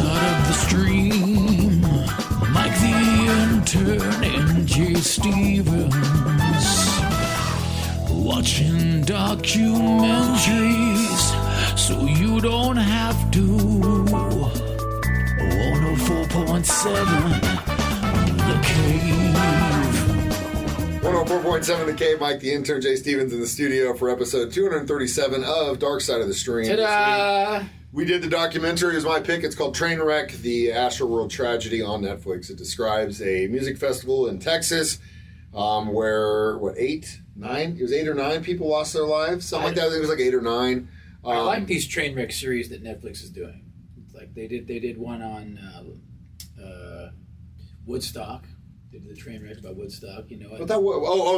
side of the stream, Mike the Intern and Jay Stevens, watching documentaries so you don't have to. 104.7 The Cave. 104.7 The Cave, Mike the Intern, Jay Stevens in the studio for episode 237 of Dark Side of the Stream. Ta-da! We did the documentary, is my pick. It's called Trainwreck, the Astroworld tragedy on Netflix. It describes a music festival in Texas where, it was 8 or 9 people lost their lives? Something like that. I think it was like 8 or 9. I like these Trainwreck series that Netflix is doing. It's like they did one on Woodstock. They did the Trainwreck about Woodstock, you know. But that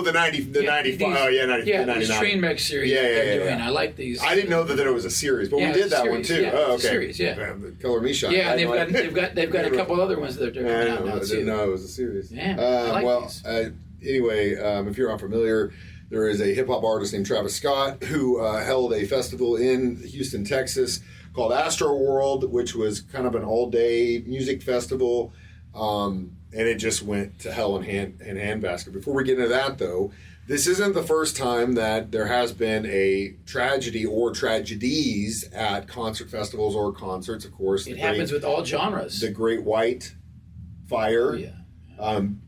the 95. These 99. These Trainwreck series they're doing. I like these. I didn't know that it was a series, but we did that one too. Yeah, oh, okay. Series, yeah. Color Me Shot. Yeah, and they've got a couple other ones that they're coming out now too. I didn't know it was a series. Yeah, I like these. Anyway, if you're unfamiliar, there is a hip-hop artist named Travis Scott who held a festival in Houston, Texas called Astroworld, which was kind of an all-day music festival, and it just went to hell in handbasket. Before we get into that, though, this isn't the first time that there has been a tragedy or tragedies at concert festivals or concerts, of course. It happens with all genres. The Great White Fire. Oh, yeah.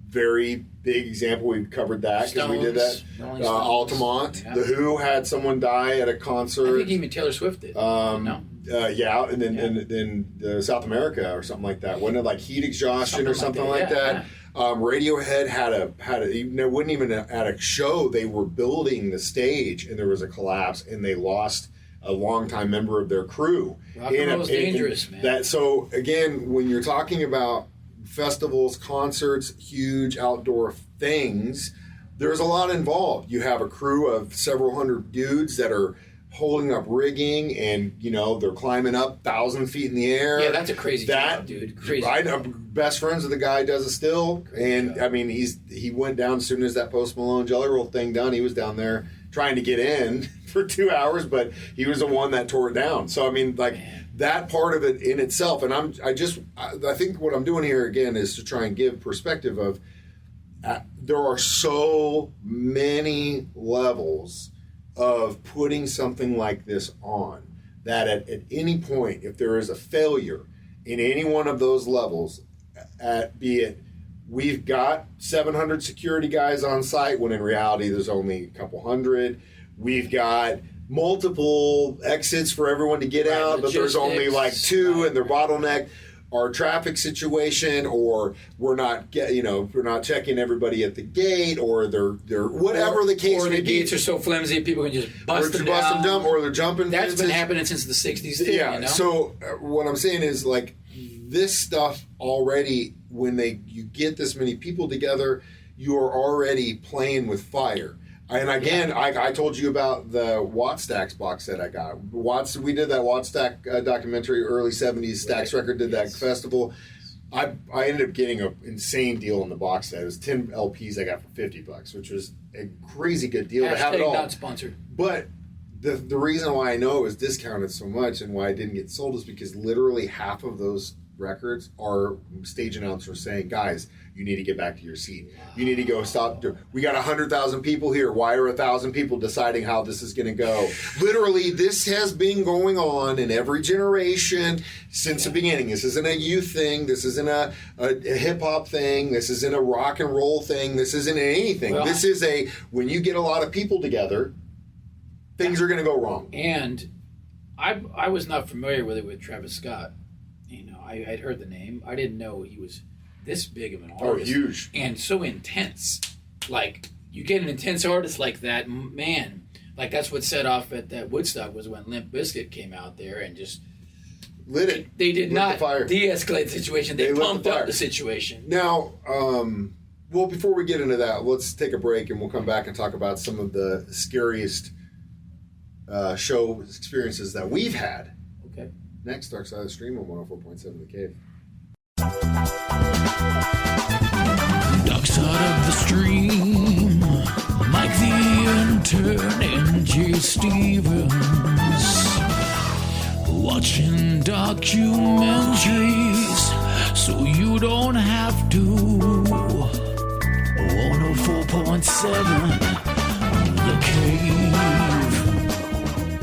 Very big example. We covered that because we did that. Altamont. Yeah. The Who had someone die at a concert. I think even Taylor Swift did. No. And then South America or something like that. Wasn't it like heat exhaustion or something like that? Yeah. Radiohead had it wasn't even at a show. They were building the stage and there was a collapse and they lost a longtime member of their crew. Rock and roll's dangerous, man. So again, when you're talking about festivals, concerts, huge outdoor things, there's a lot involved. You have a crew of several hundred dudes that are holding up rigging and, they're climbing up 1,000 feet in the air. Yeah, that's a crazy job, dude. Crazy. I'm best friends with the guy who does it still. Crazy job. I mean, he went down as soon as that Post Malone Jelly Roll thing done. He was down there trying to get in for 2 hours, but he was the one that tore it down. So, I mean, that part of it in itself, and I think what I'm doing here again is to try and give perspective of there are so many levels of putting something like this on that at any point, if there is a failure in any one of those levels, be it we've got 700 security guys on site when in reality there's only a couple hundred, we've got multiple exits for everyone to get out, but there's only like 2 and they're bottlenecked. Our traffic situation, or we're not checking everybody at the gate, or they're whatever the case may be. Or the gates are so flimsy people can just bust them down. Or they're jumping. That's fences. been happening since the 60s too, Yeah. So what I'm saying is this stuff already, when you get this many people together, you are already playing with fire. And again, I told you about the Watt Stacks box set I got. We did that Watt Stack documentary, early 70s. Stax Record did that festival. I ended up getting an insane deal on the box set. It was 10 LPs I got for $50, which was a crazy good deal to have it all. Not sponsored. But the reason why I know it was discounted so much and why it didn't get sold is because literally half of those records are stage announcers saying, guys, you need to get back to your seat. You need to go stop. We got 100,000 people here. Why are 1,000 people deciding how this is going to go? Literally, this has been going on in every generation since the beginning. This isn't a youth thing. This isn't a hip-hop thing. This isn't a rock and roll thing. This isn't anything. Well, this is when you get a lot of people together, things are going to go wrong. And I was not familiar with Travis Scott. I'd heard the name. I didn't know he was this big of an artist. Oh, huge. And so intense. You get an intense artist like that, man. That's what set off at that Woodstock was when Limp Bizkit came out there and just lit it. They did not de-escalate the situation. They pumped up the situation. Now, before we get into that, let's take a break and we'll come back and talk about some of the scariest show experiences that we've had. Okay. Next, Dark Side of the Stream on 104.7 The Cave. Dark Side of the Stream, Mike the Intern and Jay Stevens, watching documentaries so you don't have to. 104.7 The Cave.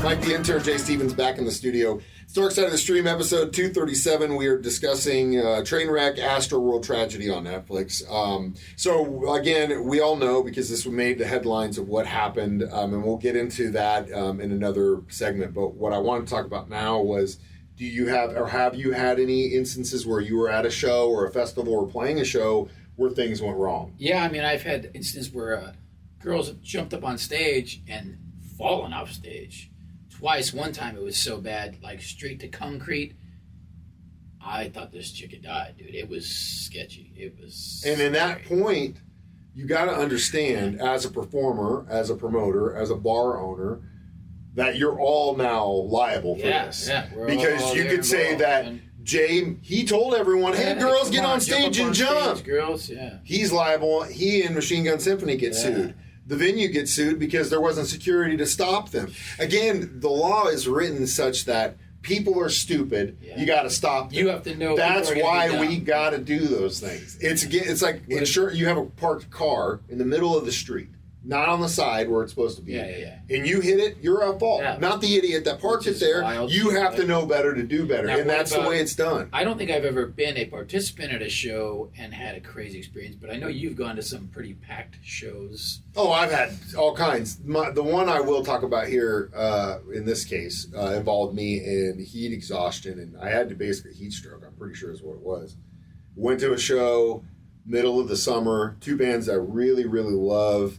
Mike the Intern, Jay Stevens back in the studio. It's Dark Side of the Stream, episode 237. We are discussing Trainwreck, Astroworld Tragedy on Netflix. So, again, we all know because this made the headlines of what happened, and we'll get into that in another segment. But what I want to talk about now was, do you have, or have you had any instances where you were at a show or a festival or playing a show where things went wrong? Yeah, I mean, I've had instances where girls have jumped up on stage and fallen off stage. Twice. One time it was so bad, like straight to concrete. I thought this chick had died, dude. It was sketchy. It was. And in that point, you got to understand, as a performer, as a promoter, as a bar owner, that you're all now liable for this. Yeah, because you could say that Jay, he told everyone, "Hey, girls, get on stage and jump." Girls, yeah. He's liable. He and Machine Gun Symphony get sued. The venue gets sued because there wasn't security to stop them. Again, the law is written such that people are stupid. Yeah. You got to stop them. You have to know. That's why we got to do those things. It's like you have a parked car in the middle of the street, not on the side where it's supposed to be. Yeah. And you hit it, you're at fault. Yeah. Not the idiot that parked it there. You have to know better to do better. Now, and that's the way it's done. I don't think I've ever been a participant at a show and had a crazy experience, but I know you've gone to some pretty packed shows. Oh, I've had all kinds. The one I will talk about here, in this case, involved me in heat exhaustion, and I had to basically heat stroke. I'm pretty sure is what it was. Went to a show, middle of the summer, two bands I really, really love.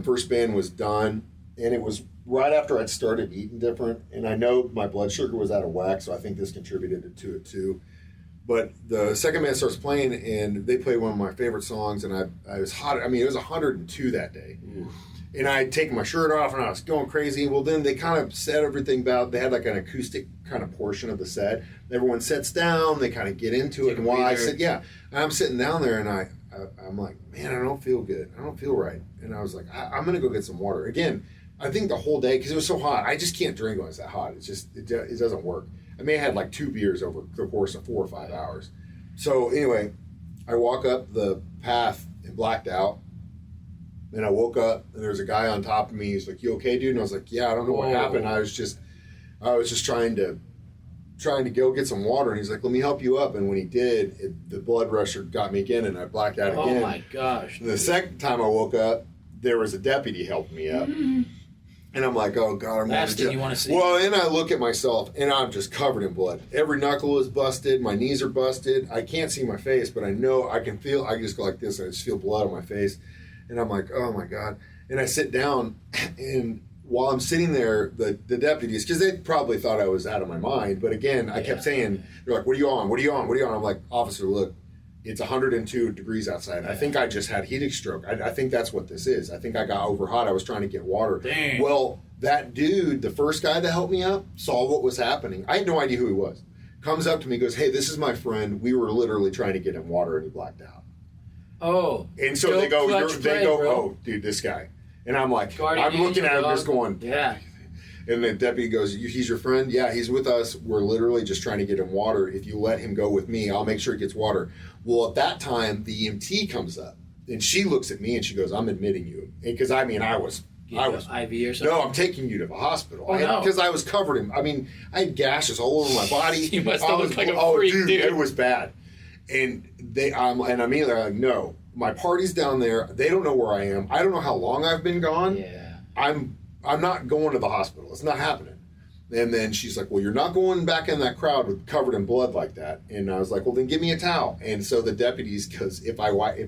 First band was done, and it was right after I'd started eating different, and I know my blood sugar was out of whack, so I think this contributed to it too. But the second band starts playing, and they played one of my favorite songs, and I was hot. I mean, it was 102 that day. Ooh. And I had taken my shirt off, and I was going crazy. Well, then they kind of set everything about, they had like an acoustic kind of portion of the set. Everyone sits down, they kind of get into it, and while I said, and I'm sitting down there, and I'm like, man, I don't feel good. I don't feel right. And I was like, I'm going to go get some water. Again, I think the whole day, because it was so hot, I just can't drink when it's that hot. It's just, it doesn't work. I may have had like 2 beers over the course of 4 or 5 hours. So anyway, I walk up the path and blacked out. And I woke up, and there was a guy on top of me. He's like, "You okay, dude?" And I was like, "Yeah, I don't know what happened. I was just trying to go get some water." And he's like, "Let me help you up." And when he did, the blood rusher got me again, and I blacked out again. Oh my gosh! And the second time I woke up, there was a deputy helping me up. Mm-hmm. And I'm like, "Oh God, I'm last thing you want to see." Well, and I look at myself, and I'm just covered in blood. Every knuckle is busted. My knees are busted. I can't see my face, but I know I can feel. I just go like this, and I just feel blood on my face. And I'm like, oh, my God. And I sit down, and while I'm sitting there, the deputies, because they probably thought I was out of my mind. But, again, I kept saying, they're like, what are you on? What are you on? What are you on? I'm like, officer, look, it's 102 degrees outside. I think I just had heat stroke. I think that's what this is. I think I got over hot. I was trying to get water. Dang. Well, that dude, the first guy that helped me up, saw what was happening. I had no idea who he was. Comes up to me, goes, hey, this is my friend. We were literally trying to get him water, and he blacked out. Oh. And so they go, oh, dude, this guy. And I'm like, I'm looking at him just going, yeah. And the deputy goes, he's your friend? Yeah, he's with us. We're literally just trying to get him water. If you let him go with me, I'll make sure he gets water. Well, at that time, the EMT comes up, and she looks at me, and she goes, I'm admitting you. Because, I mean, I was IV or something? No, I'm taking you to the hospital. Oh, because I was covered in, I had gashes all over my body. You must have looked like a freak, dude. It was bad. And I'm immediately like, no, my party's down there. They don't know where I am. I don't know how long I've been gone. Yeah. I'm not going to the hospital. It's not happening. And then she's like, well, you're not going back in that crowd with covered in blood like that. And I was like, well, then give me a towel. And so the deputies, because if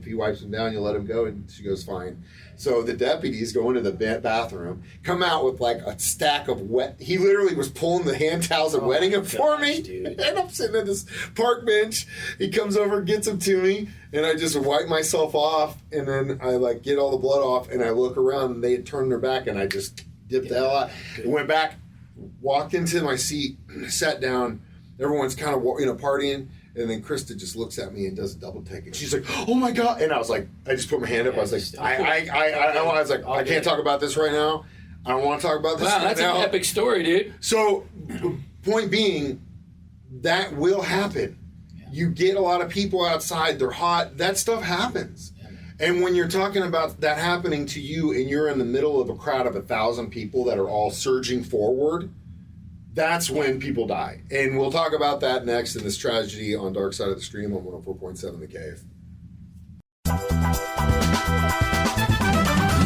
he wipes him down, you let him go. And she goes, fine. So the deputies go into the bathroom, come out with like a stack of he literally was pulling the hand towels and wetting them for me. Dude. And I'm sitting at this park bench. He comes over, gets them to me, and I just wipe myself off. And then I like get all the blood off, and I look around, and they had turned their back, and I just dipped the hell out. And went back, walked into my seat, sat down. Everyone's kind of partying. And then Krista just looks at me and does a double take, and she's like, "Oh my God!" And I was like, I just put my hand up. I was like, I can't talk about this right now. I don't want to talk about this. Wow, that's an epic story, dude. So, point being, that will happen. Yeah. You get a lot of people outside, they're hot, that stuff happens. Yeah. And when you're talking about that happening to you and you're in the middle of a crowd of 1,000 people that are all surging forward, that's when people die. And we'll talk about that next in this tragedy on Dark Side of the Stream on 104.7 The Cave.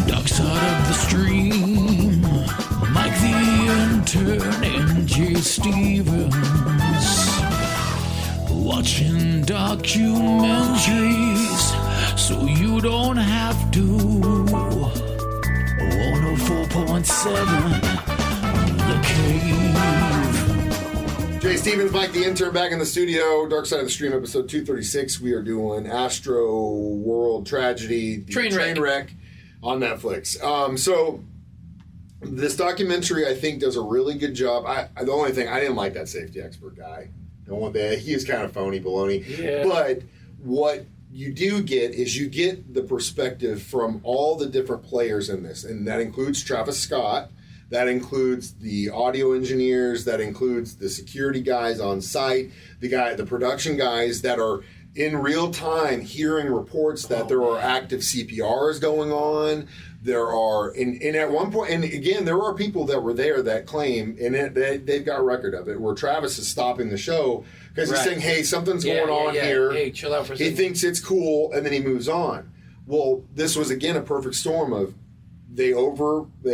Dark side of the stream, Mike the Intern and Jay Stevens, watching documentaries so you don't have to. 104.7 The Cave. Jay Stevens, Mike the Intern, back in the studio. Dark Side of the Stream, episode 236. We are doing Astroworld Tragedy, the Trainwreck on Netflix. So this documentary, I think, does a really good job. The only thing, I didn't like that safety expert guy. He was kind of phony baloney. Yeah. But what you do get is you get the perspective from all the different players in this, and that includes Travis Scott. That includes the audio engineers. That includes the security guys on site, the production guys that are in real time hearing reports that there are active CPRs going on. There are, and at one point, and again, there are people that were there that claim, and they've got a record of it, where Travis is stopping the show because he's saying, "Hey, something's going on here." Hey, chill out for a He second. thinks it's cool, and then he moves on. Well, this was again a perfect storm of they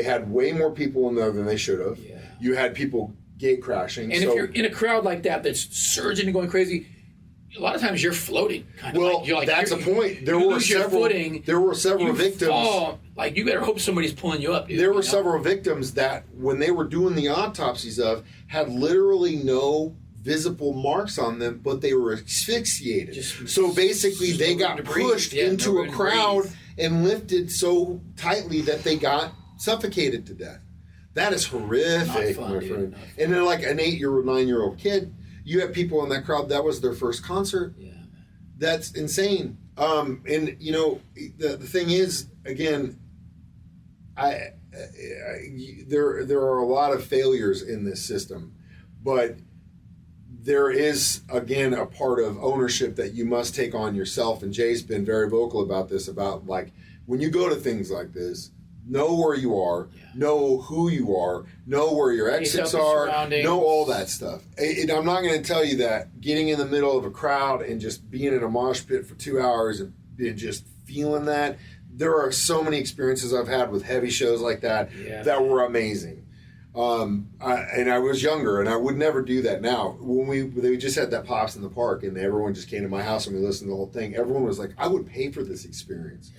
had way more people in there than they should have. Yeah. You had people gate crashing. And if you're in a crowd like that that's surging and going crazy, a lot of times you're floating. Kind of well, like, you're like, that's a point. There you were lose your several. footing, There were several you victims. fall, like you better hope somebody's pulling you up. Dude, There were several victims that, when they were doing the autopsies of, had literally no visible marks on them, but they were asphyxiated. So basically, they got pushed into a crowd and lifted so tightly that they got suffocated to death. That is horrific, Not fun, my dude. friend. Not fun. And then, like an 8-year-old, 9-year-old kid, you have people in that crowd that was their first concert. Yeah, man. That's insane. And you know, the thing is, again, there are a lot of failures in this system, but there is, again, a part of ownership that you must take on yourself. And Jay's been very vocal about this, about like when you go to things like this, know where you are, know who you are, know where your exits are, know all that stuff. And I'm not going to tell you that getting in the middle of a crowd and just being in a mosh pit for 2 hours and just feeling that. There are so many experiences I've had with heavy shows like that that were amazing. And I was younger, and I would never do that now. When they just had that Pops in the Park, and everyone just came to my house and we listened to the whole thing, everyone was like, I would pay for this experience.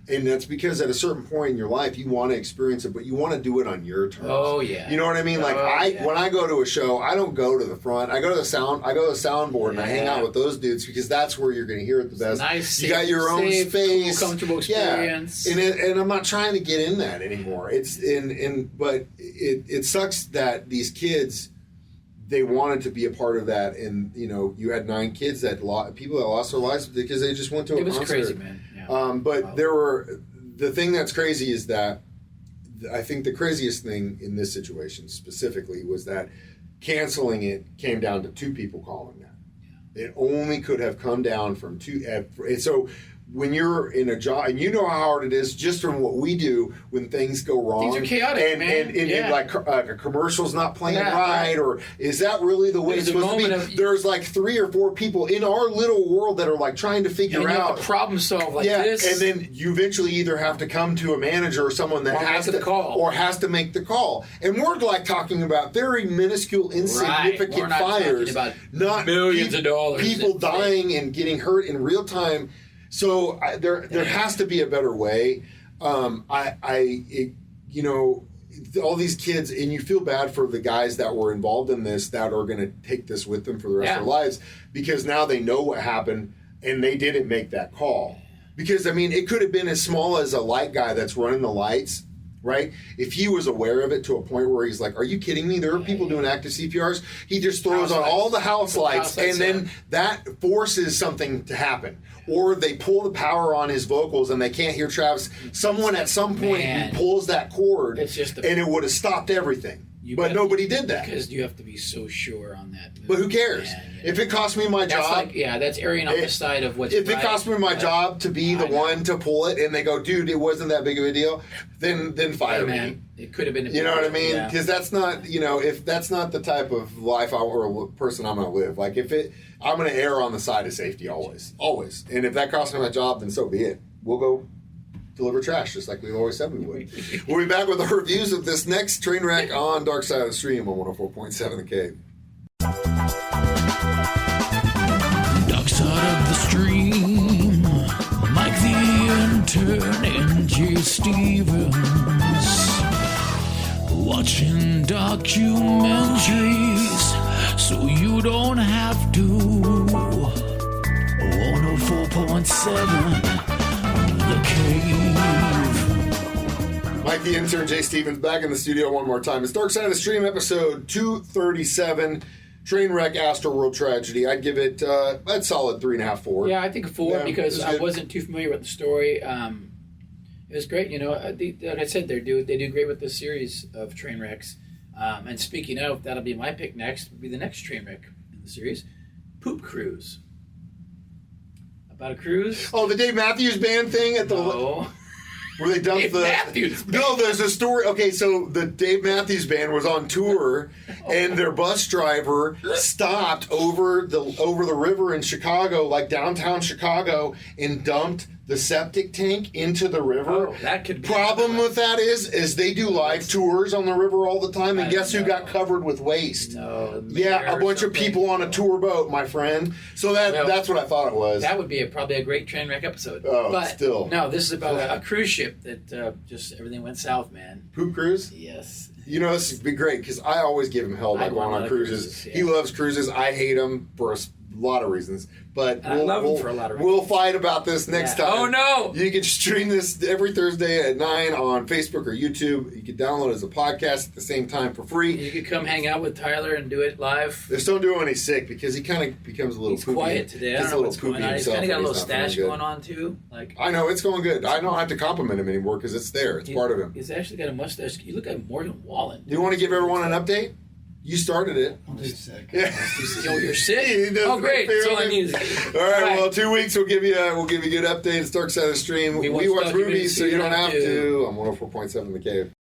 And that's because at a certain point in your life, you want to experience it, but you want to do it on your terms. Oh yeah. You know what I mean? Like when I go to a show, I don't go to the front. I go to the soundboard and I hang out with those dudes because that's where you're going to hear it the best. Nice, you got your own space, cool, comfortable experience. Yeah. And I'm not trying to get in that anymore. But it sucks that these kids, they wanted to be a part of that, and you know, you had 9 kids people that lost their lives because they just went to a concert. It was crazy, man. But the thing that's crazy is that I think the craziest thing in this situation specifically was that canceling it came down to 2 people calling that. It only could have come down from 2. So when you're in a job, and you know how hard it is just from what we do when things go wrong. Things are chaotic, man. And like a commercial's not playing right, or is that really the way it's supposed to be? There's like 3 or 4 people in our little world that are like trying to figure out. Have to problem solve like this. And then you eventually either have to come to a manager or someone that has to call, or has to make the call. And we're like talking about very minuscule, insignificant fires, not millions of dollars, people dying and getting hurt in real time. So there has to be a better way. You know, all these kids, and you feel bad for the guys that were involved in this that are going to take this with them for the rest of their lives, because now they know what happened and they didn't make that call. Because I mean, it could have been as small as a light guy that's running the lights. Right? If he was aware of it to a point where he's like, are you kidding me? There are people doing active CPRs. He just throws on all the house lights, and then that forces something to happen. Or they pull the power on his vocals and they can't hear Travis. Someone at some point pulls that cord, and it would have stopped everything. But nobody did that. Because you have to be so sure on that move. But who cares? Man, if it costs me my job... that's erring on the side of what's If it costs me my job to be the one to pull it, and they go, dude, it wasn't that big of a deal, then fire me. It could have been. You know what I mean? Because that's not, if that's not the type of life or person I'm going to live. Like, I'm going to err on the side of safety always. And if that costs me my job, then so be it. We'll go deliver trash, just like we always said we would. We'll be back with our reviews of this next train wreck on Dark Side of the Stream on 104.7 The Cave. Dark Side of the Stream, Mike the Intern and Jay Stevens. Watching documentaries so you don't have to. 104.7 The Cave. Mike the Intern, Jay Stevens, back in the studio one more time. It's Dark Side of the Stream, episode 237, Trainwreck Astroworld Tragedy. I'd give it a solid 3.5, 4. Yeah, I think a 4 because I wasn't too familiar with the story. It was great, like I said, they do great with this series of train wrecks. And speaking of, that'll be my pick next. Will be the next train wreck in the series, Poop Cruise. About a cruise? Oh, the Dave Matthews Band thing at the where they dumped No, there's a story. Okay, so the Dave Matthews Band was on tour, and their bus driver stopped over the river in Chicago, like downtown Chicago, and dumped the septic tank into the river. Oh, that could be problem with that is they do live tours on the river all the time, and guess who got covered with waste? No, a bunch of people on a tour boat, my friend. So that's what I thought it was. That would be probably a great train wreck episode. Oh, but still. No, this is about a cruise ship that just everything went south, man. Poop cruise? Yes. This would be great because I always give him hell by going on cruises. He loves cruises. I hate them for a lot of reasons. But I love him for a lot of reasons. We'll fight about this next time. Oh, no! You can stream this every Thursday at 9 on Facebook or YouTube. You can download it as a podcast at the same time for free. You could come hang out with Tyler and do it live. Just don't do it when he's sick because he kind of becomes a little He's poopy. quiet today. I don't know what's going on. He's kind of got a little stash going on, too. I know, it's going good. I don't have to compliment him anymore because it's there. It's part of him. He's actually got a mustache. You look like Morgan Wallen. Do you want to give everyone an update? You started it. I'm just sick. Yeah. You're sick? Oh, great. That's all I need. All right, well, 2 weeks we'll give you a good update. It's Dark Side of the Stream. We watch movies so you don't have to. On 104.7 The Cave.